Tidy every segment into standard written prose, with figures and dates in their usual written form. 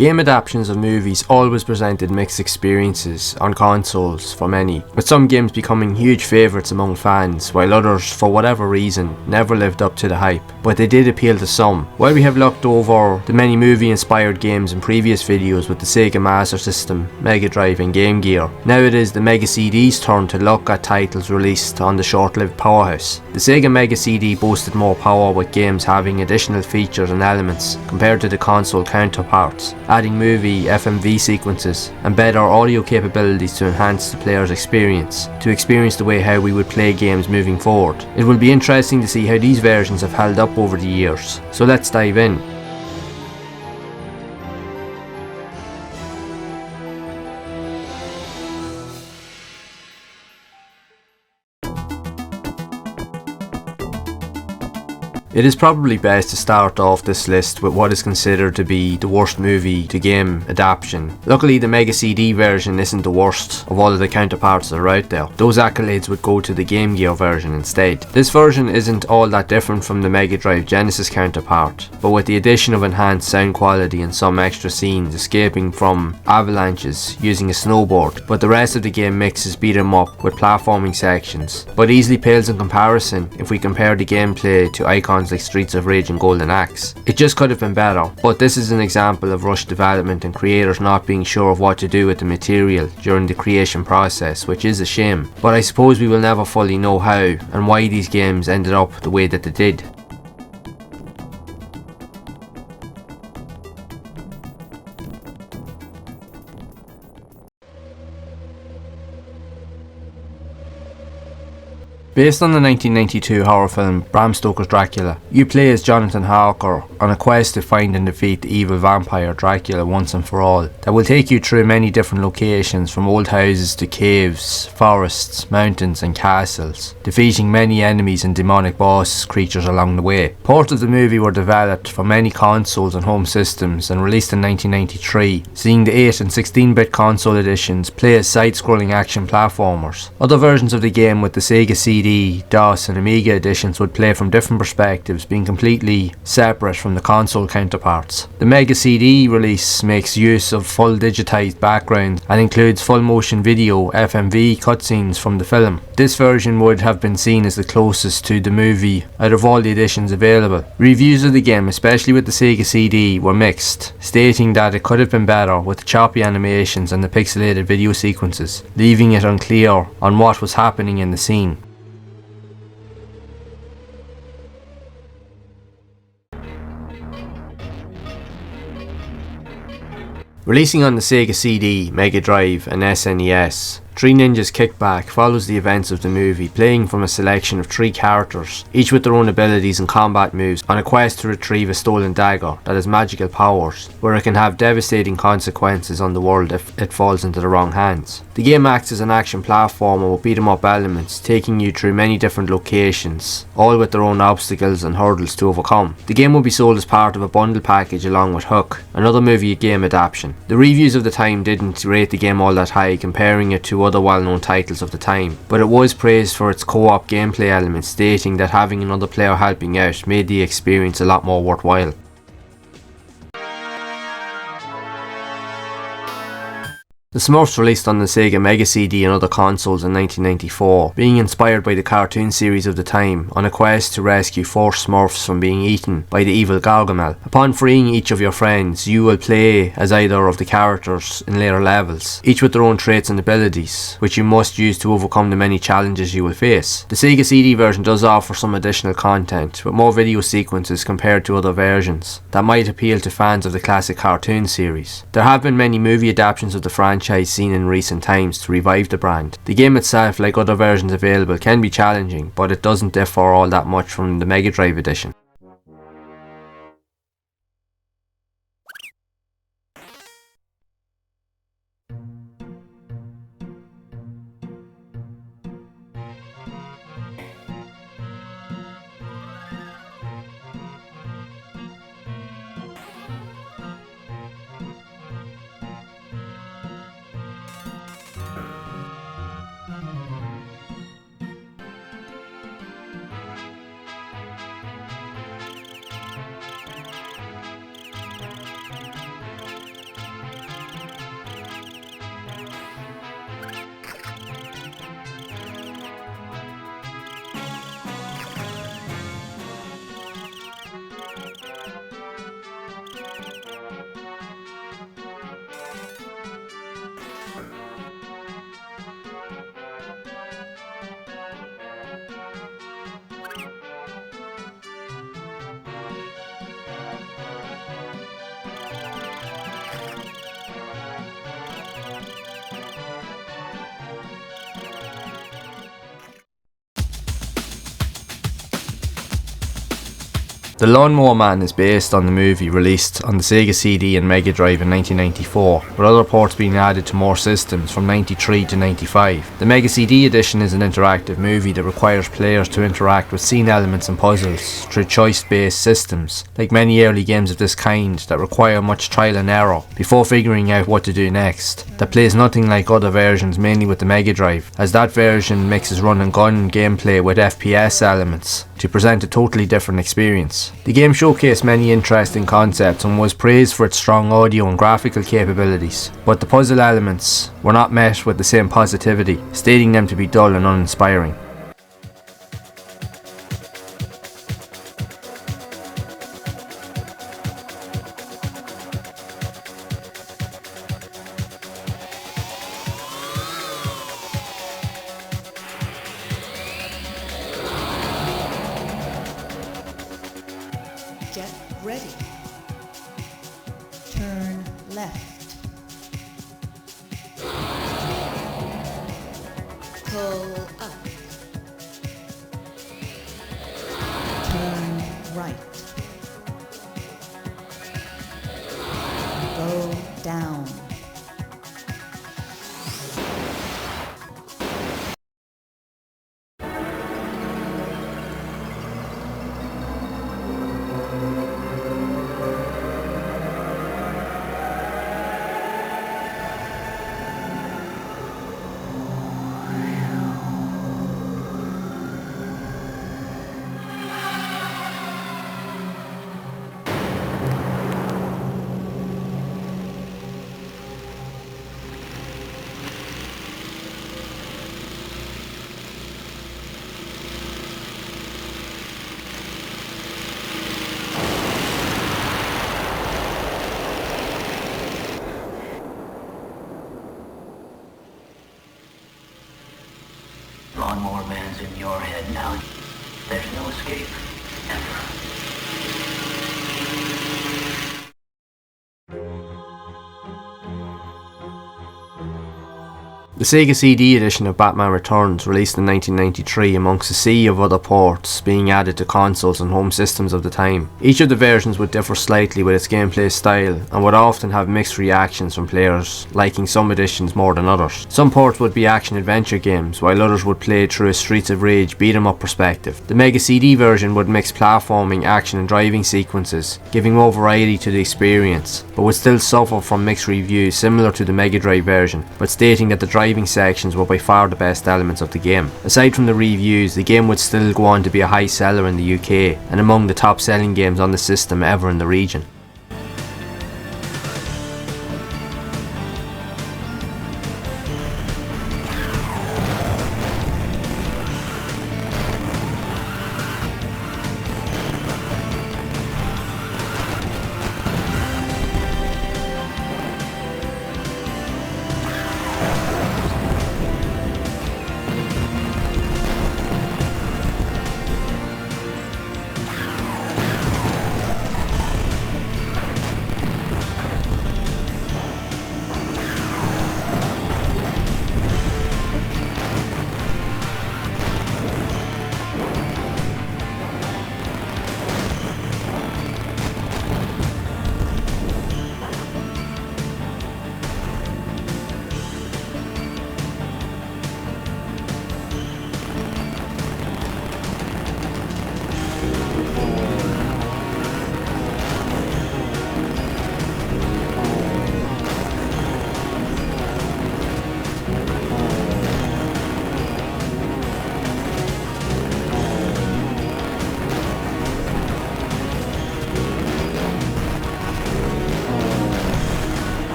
Game adaptations of movies always presented mixed experiences on consoles for many, with some games becoming huge favourites among fans, while others, for whatever reason, never lived up to the hype, but they did appeal to some. While we have looked over the many movie-inspired games in previous videos with the Sega Master System, Mega Drive and Game Gear, now it is the Mega CD's turn to look at titles released on the short-lived powerhouse. The Sega Mega CD boasted more power, with games having additional features and elements compared to the console counterparts, adding movie FMV sequences and better audio capabilities to enhance the player's experience, to experience the way how we would play games moving forward. It will be interesting to see how these versions have held up over the years, so let's dive in. It is probably best to start off this list with what is considered to be the worst movie to game adaptation. Luckily, the Mega CD version isn't the worst of all of the counterparts that are out there. Those accolades would go to the Game Gear version instead. This version isn't all that different from the Mega Drive Genesis counterpart, but with the addition of enhanced sound quality and some extra scenes escaping from avalanches using a snowboard, but the rest of the game mixes beat 'em up with platforming sections, but easily pales in comparison if we compare the gameplay to icons like Streets of Rage and Golden Axe. It just could have been better, but this is an example of rushed development and creators not being sure of what to do with the material during the creation process, which is a shame. But I suppose we will never fully know how and why these games ended up the way that they did. Based on the 1992 horror film Bram Stoker's Dracula, you play as Jonathan Harker on a quest to find and defeat the evil vampire Dracula once and for all, that will take you through many different locations, from old houses to caves, forests, mountains and castles, defeating many enemies and demonic boss creatures along the way. Ports of the movie were developed for many consoles and home systems and released in 1993, seeing the 8 and 16-bit console editions play as side-scrolling action platformers. Other versions of the game with the Sega CD, DOS and Amiga editions would play from different perspectives, being completely separate from the console counterparts. The Mega CD release makes use of full digitized backgrounds and includes full motion video FMV cutscenes from the film. This version would have been seen as the closest to the movie out of all the editions available. Reviews of the game, especially with the Sega CD, were mixed, stating that it could have been better with the choppy animations and the pixelated video sequences, leaving it unclear on what was happening in the scene. Releasing on the Sega CD, Mega Drive and SNES, Three Ninjas Kickback follows the events of the movie, playing from a selection of 3 characters, each with their own abilities and combat moves, on a quest to retrieve a stolen dagger that has magical powers, where it can have devastating consequences on the world if it falls into the wrong hands. The game acts as an action platformer with beat-em-up elements, taking you through many different locations, all with their own obstacles and hurdles to overcome. The game will be sold as part of a bundle package along with Hook, another movie game adaptation. The reviews of the time didn't rate the game all that high, comparing it to other well-known titles of the time, but it was praised for its co-op gameplay elements, stating that having another player helping out made the experience a lot more worthwhile. The Smurfs released on the Sega Mega CD and other consoles in 1994, being inspired by the cartoon series of the time, on a quest to rescue 4 Smurfs from being eaten by the evil Gargamel. Upon freeing each of your friends, you will play as either of the characters in later levels, each with their own traits and abilities, which you must use to overcome the many challenges you will face. The Sega CD version does offer some additional content, with more video sequences compared to other versions, that might appeal to fans of the classic cartoon series. There have been many movie adaptations of the franchise seen in recent times to revive the brand. The game itself, like other versions available, can be challenging, but it doesn't differ all that much from the Mega Drive edition. The Lawnmower Man is based on the movie released on the Sega CD and Mega Drive in 1994, with other ports being added to more systems from 93 to 95. The Mega CD edition is an interactive movie that requires players to interact with scene elements and puzzles through choice-based systems, like many early games of this kind that require much trial and error before figuring out what to do next. That plays nothing like other versions, mainly with the Mega Drive, as that version mixes run and gun gameplay with FPS elements to present a totally different experience. The game showcased many interesting concepts and was praised for its strong audio and graphical capabilities, but the puzzle elements were not met with the same positivity, stating them to be dull and uninspiring. Get ready. Turn left. Pull up. Turn right. Go down. Lawnmower Man's in your head now. There's no escape. Ever. The Sega CD edition of Batman Returns, released in 1993 amongst a sea of other ports being added to consoles and home systems of the time. Each of the versions would differ slightly with its gameplay style and would often have mixed reactions from players, liking some editions more than others. Some ports would be action-adventure games, while others would play through a Streets of Rage beat-em-up perspective. The Mega CD version would mix platforming, action and driving sequences, giving more variety to the experience, but would still suffer from mixed reviews similar to the Mega Drive version, but stating that the driving sections were by far the best elements of the game. Aside from the reviews, the game would still go on to be a high seller in the UK and among the top selling games on the system ever in the region.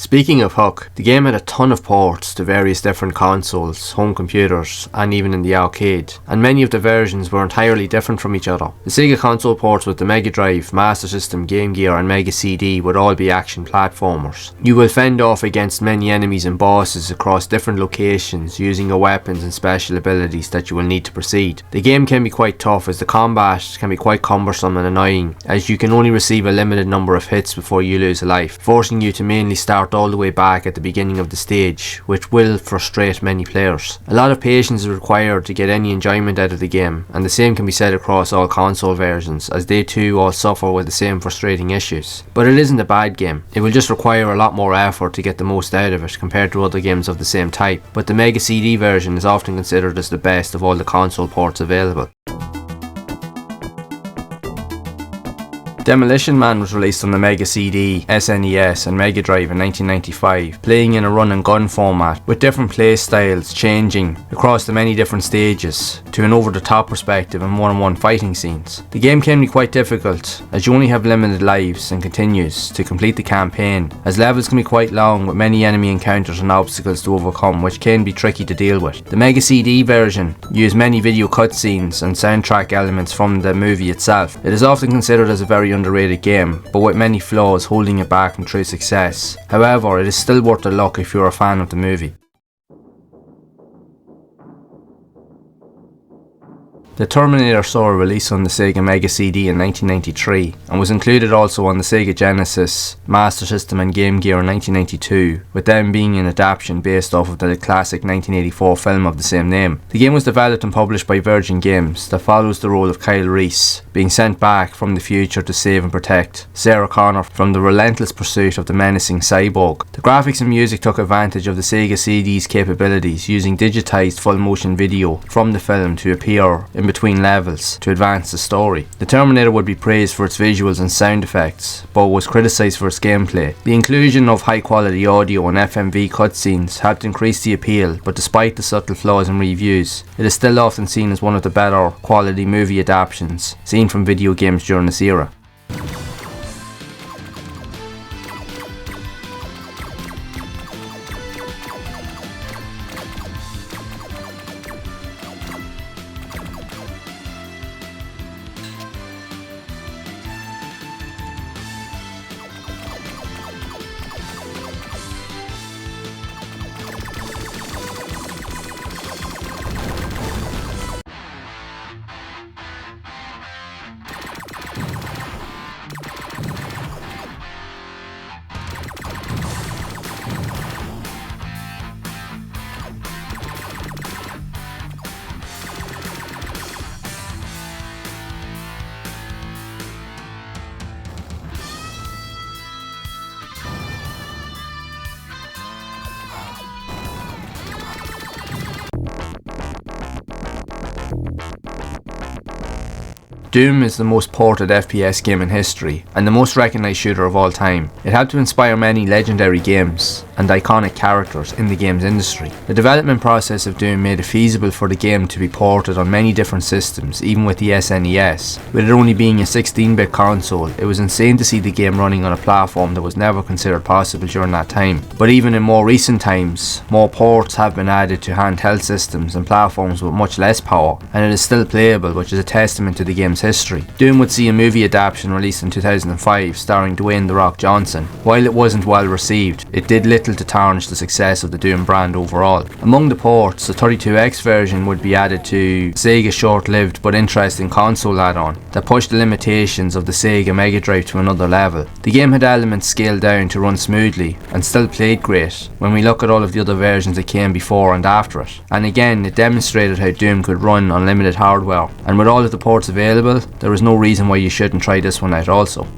Speaking of Hook, the game had a ton of ports to various different consoles, home computers, and even in the arcade, and many of the versions were entirely different from each other. The Sega console ports with the Mega Drive, Master System, Game Gear and Mega CD would all be action platformers. You will fend off against many enemies and bosses across different locations using your weapons and special abilities that you will need to proceed. The game can be quite tough as the combat can be quite cumbersome and annoying, as you can only receive a limited number of hits before you lose a life, forcing you to mainly start all the way back at the beginning of the stage, which will frustrate many players. A lot of patience is required to get any enjoyment out of the game, and the same can be said across all console versions, as they too all suffer with the same frustrating issues. But it isn't a bad game, it will just require a lot more effort to get the most out of it compared to other games of the same type, but the Mega CD version is often considered as the best of all the console ports available. Demolition Man was released on the Mega CD, SNES and Mega Drive in 1995, playing in a run and gun format, with different play styles changing across the many different stages to an over-the-top perspective and one-on-one fighting scenes. The game can be quite difficult, as you only have limited lives and continues to complete the campaign, as levels can be quite long with many enemy encounters and obstacles to overcome, which can be tricky to deal with. The Mega CD version used many video cutscenes and soundtrack elements from the movie itself. It is often considered as a very underrated game, but with many flaws holding it back from true success. However, it is still worth a look if you're a fan of the movie. The Terminator saw a release on the Sega Mega CD in 1993 and was included also on the Sega Genesis, Master System and Game Gear in 1992, with them being an adaptation based off of the classic 1984 film of the same name. The game was developed and published by Virgin Games that follows the role of Kyle Reese, being sent back from the future to save and protect Sarah Connor from the relentless pursuit of the menacing cyborg. The graphics and music took advantage of the Sega CD's capabilities, using digitized full motion video from the film to appear in between levels to advance the story. The Terminator would be praised for its visuals and sound effects, but was criticised for its gameplay. The inclusion of high quality audio and FMV cutscenes helped increase the appeal, but despite the subtle flaws in reviews, it is still often seen as one of the better quality movie adaptations seen from video games during this era. Doom is the most ported FPS game in history, and the most recognised shooter of all time. It helped to inspire many legendary games and iconic characters in the games industry. The development process of Doom made it feasible for the game to be ported on many different systems, even with the SNES. With it only being a 16-bit console, it was insane to see the game running on a platform that was never considered possible during that time. But even in more recent times, more ports have been added to handheld systems and platforms with much less power, and it is still playable, which is a testament to the game's history. Doom would see a movie adaptation released in 2005 starring Dwayne "The Rock" Johnson. While it wasn't well received, it did little to tarnish the success of the Doom brand overall. Among the ports, the 32X version would be added to Sega's short-lived but interesting console add-on that pushed the limitations of the Sega Mega Drive to another level. The game had elements scaled down to run smoothly and still played great when we look at all of the other versions that came before and after it. And again, it demonstrated how Doom could run on limited hardware, and with all of the ports available, there is no reason why you shouldn't try this one out also.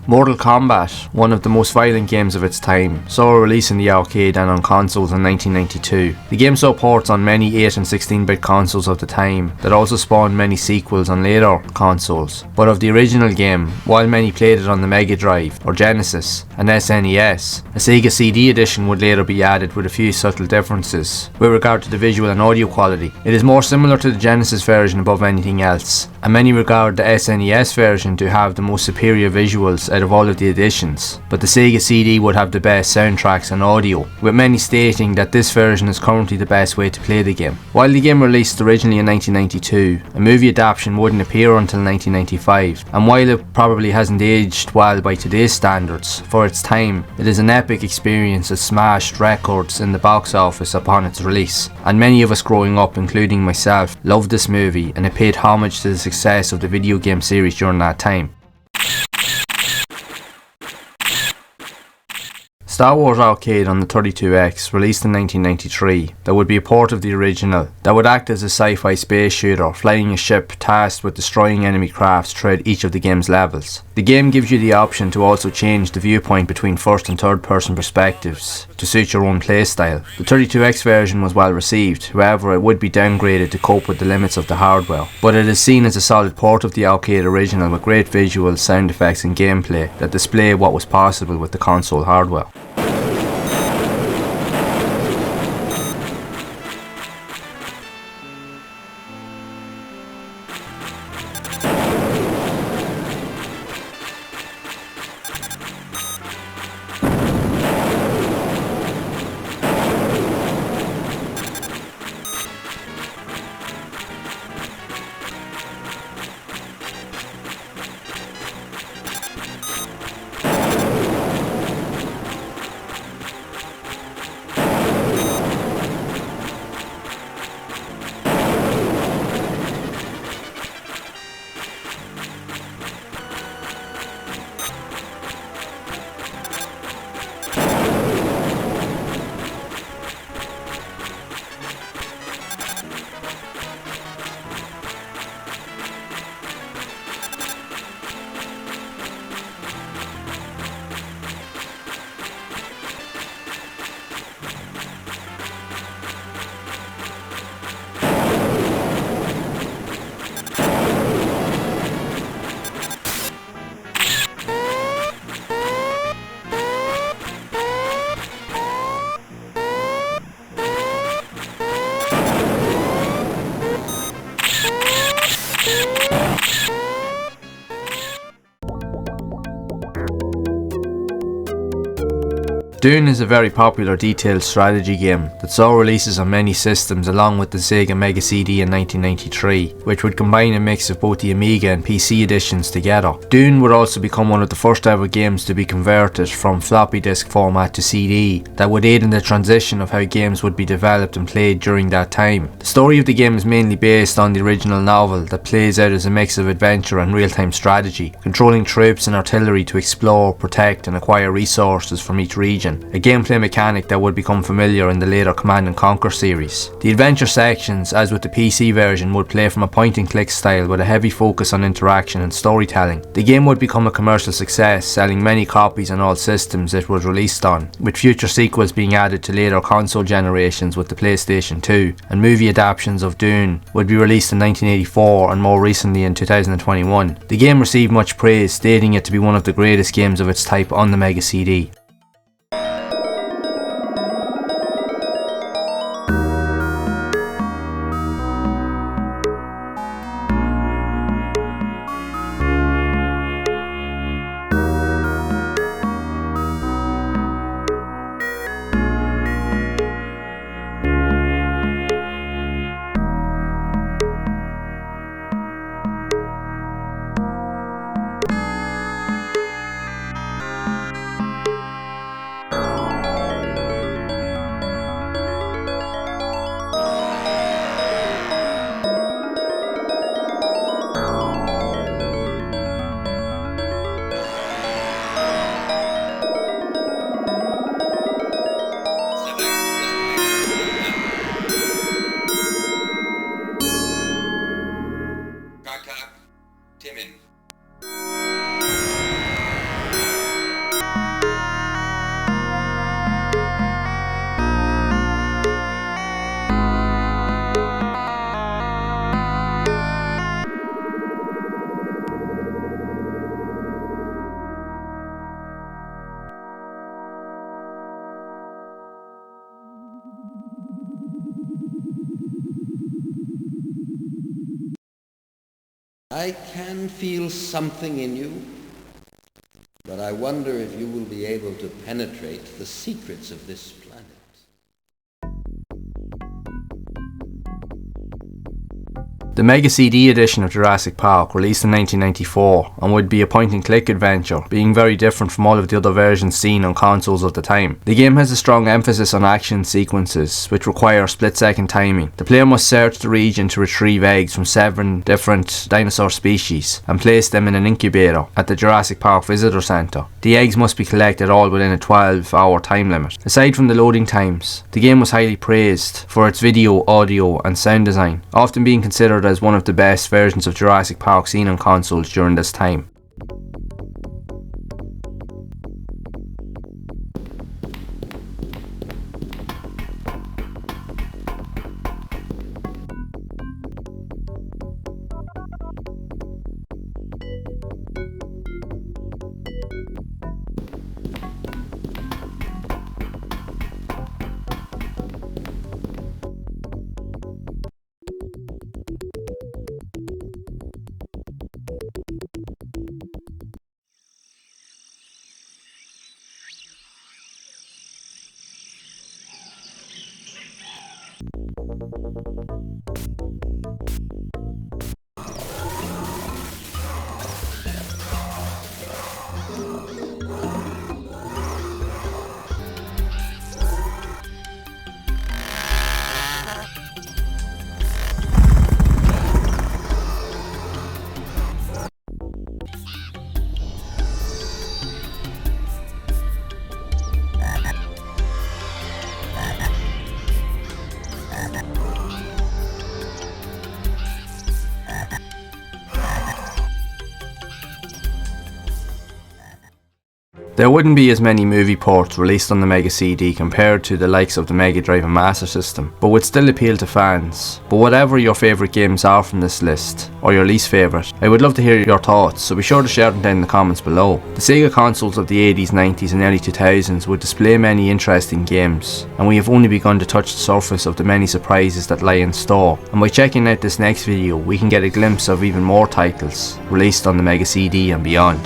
Mortal Kombat, one of the most violent games of its time, saw a release in the arcade and on consoles in 1992. The game saw ports on many 8 and 16-bit consoles of the time that also spawned many sequels on later consoles. But of the original game, while many played it on the Mega Drive or Genesis and SNES, a Sega CD edition would later be added with a few subtle differences with regard to the visual and audio quality. It is more similar to the Genesis version above anything else, and many regard the SNES version to have the most superior visuals out of all of the editions, but the Sega CD would have the best soundtracks and audio, with many stating that this version is currently the best way to play the game. While the game released originally in 1992, a movie adaptation wouldn't appear until 1995, and while it probably hasn't aged well by today's standards, for its time, it is an epic experience that smashed records in the box office upon its release, and many of us growing up, including myself, loved this movie and it paid homage to the success of the video game series during that time. Star Wars Arcade on the 32X, released in 1993, that would be a port of the original, that would act as a sci-fi space shooter, flying a ship tasked with destroying enemy crafts throughout each of the game's levels. The game gives you the option to also change the viewpoint between first and third person perspectives to suit your own playstyle. The 32X version was well received, however it would be downgraded to cope with the limits of the hardware, but it is seen as a solid port of the arcade original with great visuals, sound effects and gameplay that display what was possible with the console hardware. Dune is a very popular detailed strategy game that saw releases on many systems along with the Sega Mega CD in 1993, which would combine a mix of both the Amiga and PC editions together. Dune would also become one of the first ever games to be converted from floppy disk format to CD that would aid in the transition of how games would be developed and played during that time. The story of the game is mainly based on the original novel that plays out as a mix of adventure and real-time strategy, controlling troops and artillery to explore, protect and acquire resources from each region, a gameplay mechanic that would become familiar in the later Command & Conquer series. The adventure sections, as with the PC version, would play from a point-and-click style with a heavy focus on interaction and storytelling. The game would become a commercial success, selling many copies on all systems it was released on, with future sequels being added to later console generations with the PlayStation 2, and movie adaptations of Dune would be released in 1984 and more recently in 2021. The game received much praise, stating it to be one of the greatest games of its type on the Mega CD. I can feel something in you, but I wonder if you will be able to penetrate the secrets of this planet. The Mega CD edition of Jurassic Park, released in 1994, and would be a point-and-click adventure, being very different from all of the other versions seen on consoles of the time. The game has a strong emphasis on action sequences, which require split-second timing. The player must search the region to retrieve eggs from 7 different dinosaur species, and place them in an incubator at the Jurassic Park Visitor Centre. The eggs must be collected all within a 12-hour time limit. Aside from the loading times, the game was highly praised for its video, audio and sound design, often being considered as one of the best versions of Jurassic Park seen on consoles during this time. There wouldn't be as many movie ports released on the Mega CD compared to the likes of the Mega Drive and Master System, but would still appeal to fans. But whatever your favourite games are from this list, or your least favourite, I would love to hear your thoughts, so be sure to share them down in the comments below. The Sega consoles of the 80s, 90s and early 2000s would display many interesting games, and we have only begun to touch the surface of the many surprises that lie in store, and by checking out this next video we can get a glimpse of even more titles released on the Mega CD and beyond.